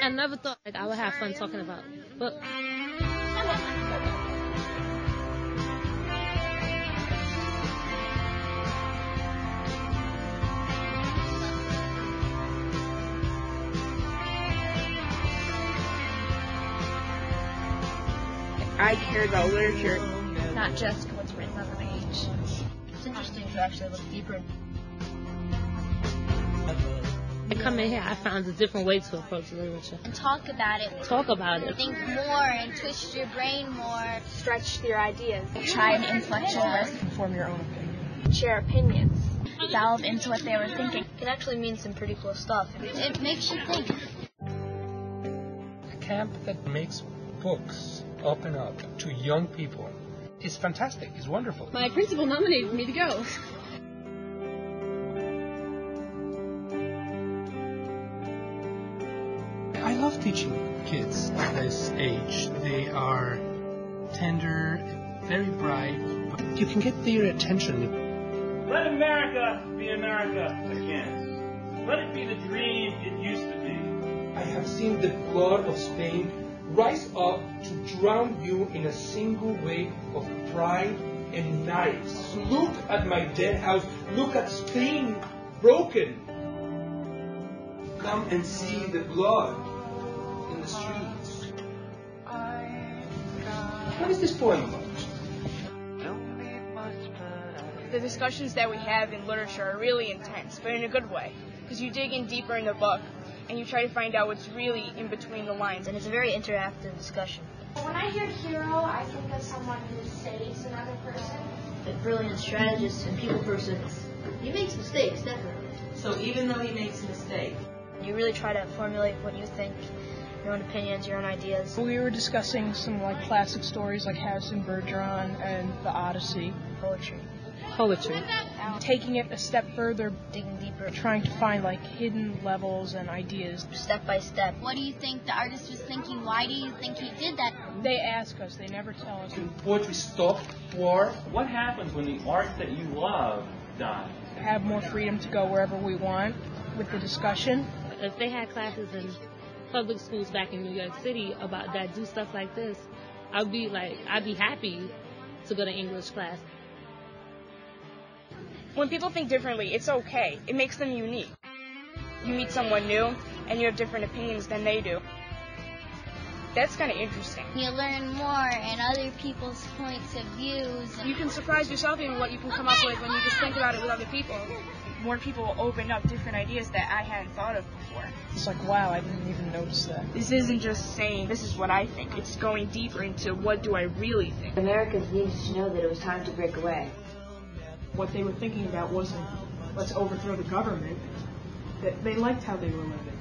I never thought like I would have fun talking about books. I cared about literature, not just what's written on the page. It's interesting to actually look deeper. I come in here, I found a different way to approach literature. And talk about it. Talk about it. Think more and twist your brain more. Stretch your ideas. Try an intellectual work. Form your own opinion. Share opinions. Delve into what they were thinking. It actually means some pretty cool stuff. It makes you think. A camp that makes books open up to young people is fantastic. It's wonderful. My principal nominated me to go. I love teaching kids at this age. They are tender, very bright. You can get their attention. Let America be America again. Let it be the dream it used to be. I have seen the blood of Spain rise up to drown you in a single wave of pride and knives. Look at my dead house. Look at Spain broken. Come and see the blood in the streets. What is this poem about? The discussions that we have in literature are really intense, but in a good way, because you dig in deeper in the book and you try to find out what's really in between the lines. And it's a very interactive discussion. When I hear hero, I think of someone who saves another person. A brilliant strategist and people person. He makes mistakes, definitely. So even though he makes a mistake, you really try to formulate what you think, your own opinions, your own ideas. We were discussing some like classic stories like Harrison Bergeron and the Odyssey. Poetry. Taking it a step further, digging deeper, trying to find like hidden levels and ideas. Step by step. What do you think the artist was thinking? Why do you think he did that? They ask us, they never tell us. Can poetry stop war? What happens when the art that you love dies? Have more freedom to go wherever we want with the discussion. If they had classes in public schools back in New York City about that, do stuff like this, I'd be happy to go to English class. When people think differently, it's okay. It makes them unique. You meet someone new, and you have different opinions than they do. That's kind of interesting. You learn more and other people's points of views. You can surprise yourself in what you can come up with when you just think about it with other people. More people will open up different ideas that I hadn't thought of before. It's like, wow, I didn't even notice that. This isn't just saying, this is what I think. It's going deeper into what do I really think. Americans needed to know that it was time to break away. What they were thinking about wasn't, let's overthrow the government. They liked how they were living.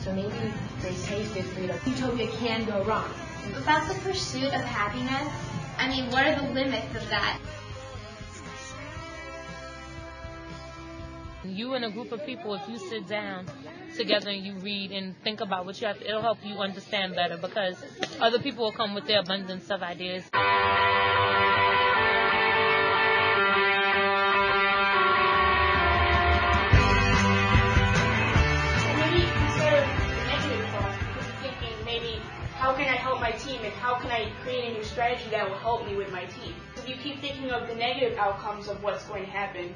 So maybe they tasted freedom. Utopia can go wrong. About the pursuit of happiness, I mean, what are the limits of that? You and a group of people, if you sit down together and you read and think about what you have, it'll help you understand better because other people will come with their abundance of ideas. How can I help my team and how can I create a new strategy that will help me with my team? If you keep thinking of the negative outcomes of what's going to happen,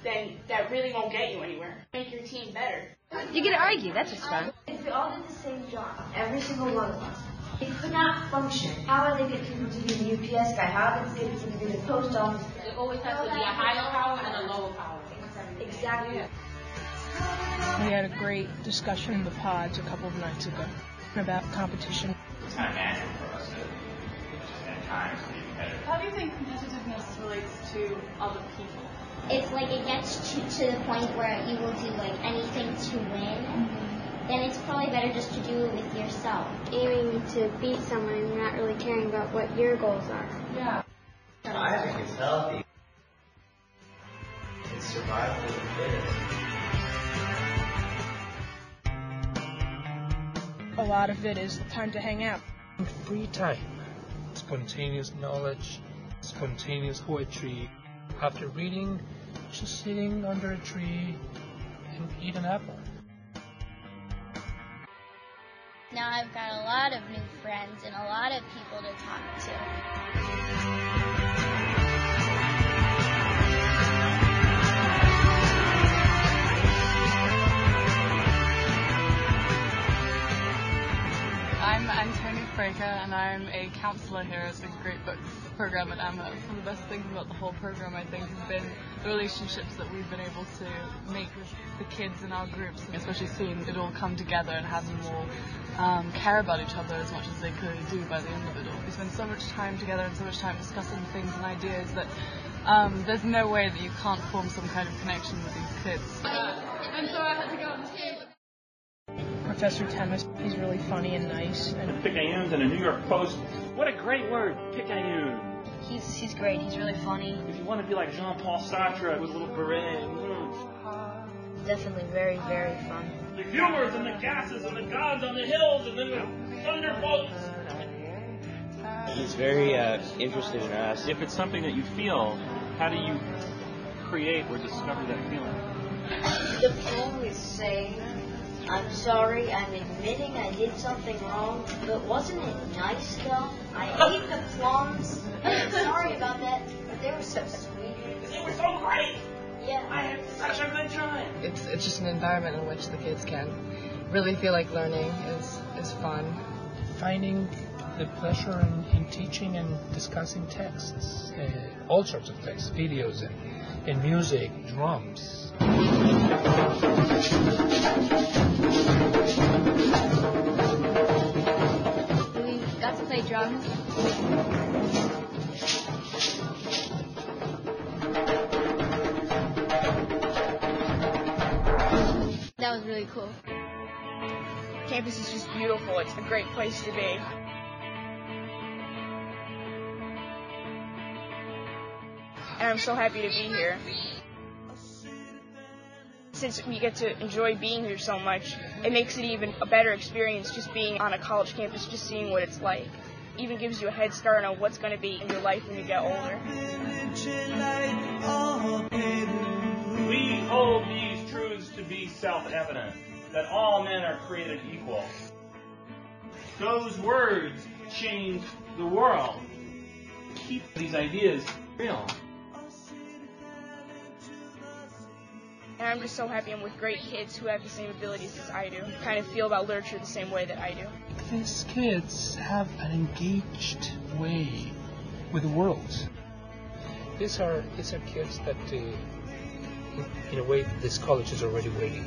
then that really won't get you anywhere. Make your team better. You get to argue, that's what's fun. If we all did the same job, every single one of us, it could not function. How are they get people to be the UPS guy? How are they get people to be the post office? It always has to be a higher power and a lower power. Exactly. We had a great discussion in the pods a couple of nights ago about competition. It's kind of natural for us to at times be competitive. How do you think competitiveness relates to other people? It's like it gets to the point where you will do like anything to win. Then it's probably better just to do it with yourself. Aiming to beat someone and not really caring about what your goals are. Yeah. I think it's healthy. It's survival of the fittest. A lot of it is time to hang out. Free time, spontaneous knowledge, spontaneous poetry. After reading, just sitting under a tree and eat an apple. now I've got a lot of new friends and a lot of people to talk to. I'm Antonia Fraker, and I'm a counsellor here at the Great Books program at Emma. One of the best things about the whole program, I think, has been the relationships that we've been able to make with the kids in our groups, and especially seeing it all come together and have them all care about each other as much as they clearly do by the end of it all. We spend so much time together and so much time discussing things and ideas that there's no way that you can't form some kind of connection with these kids. And so I had to go on stage. Professor Temis, he's really funny and nice. And Picayune's in a New York Post. What a great word, Picayune. He's great. He's really funny. If you want to be like Jean-Paul Sartre with a little beret. Definitely very, very fun. The humors and the gases and the gods on the hills and then the thunderbolts. He's very interested in us. If it's something that you feel, how do you create or discover that feeling? The poem is saying, I'm sorry, I'm admitting I did something wrong, but wasn't it nice though? I ate the plums. I'm sorry about that, but they were so sweet. They were so great! Yeah. I had such a good time. It's just an environment in which the kids can really feel like learning is fun. Finding the pleasure in teaching and discussing texts, all sorts of texts, videos and music, drums. We got to play drums. That was really cool. Campus is just beautiful. It's a great place to be. And I'm so happy to be here. Since we get to enjoy being here so much, it makes it even a better experience just being on a college campus, just seeing what it's like. Even gives you a head start on what's going to be in your life when you get older. We hold these truths to be self-evident, that all men are created equal. Those words change the world. Keep these ideas real. And I'm just so happy I'm with great kids who have the same abilities as I do, kind of feel about literature the same way that I do. These kids have an engaged way with the world. These are kids that, in a way, this college is already waiting.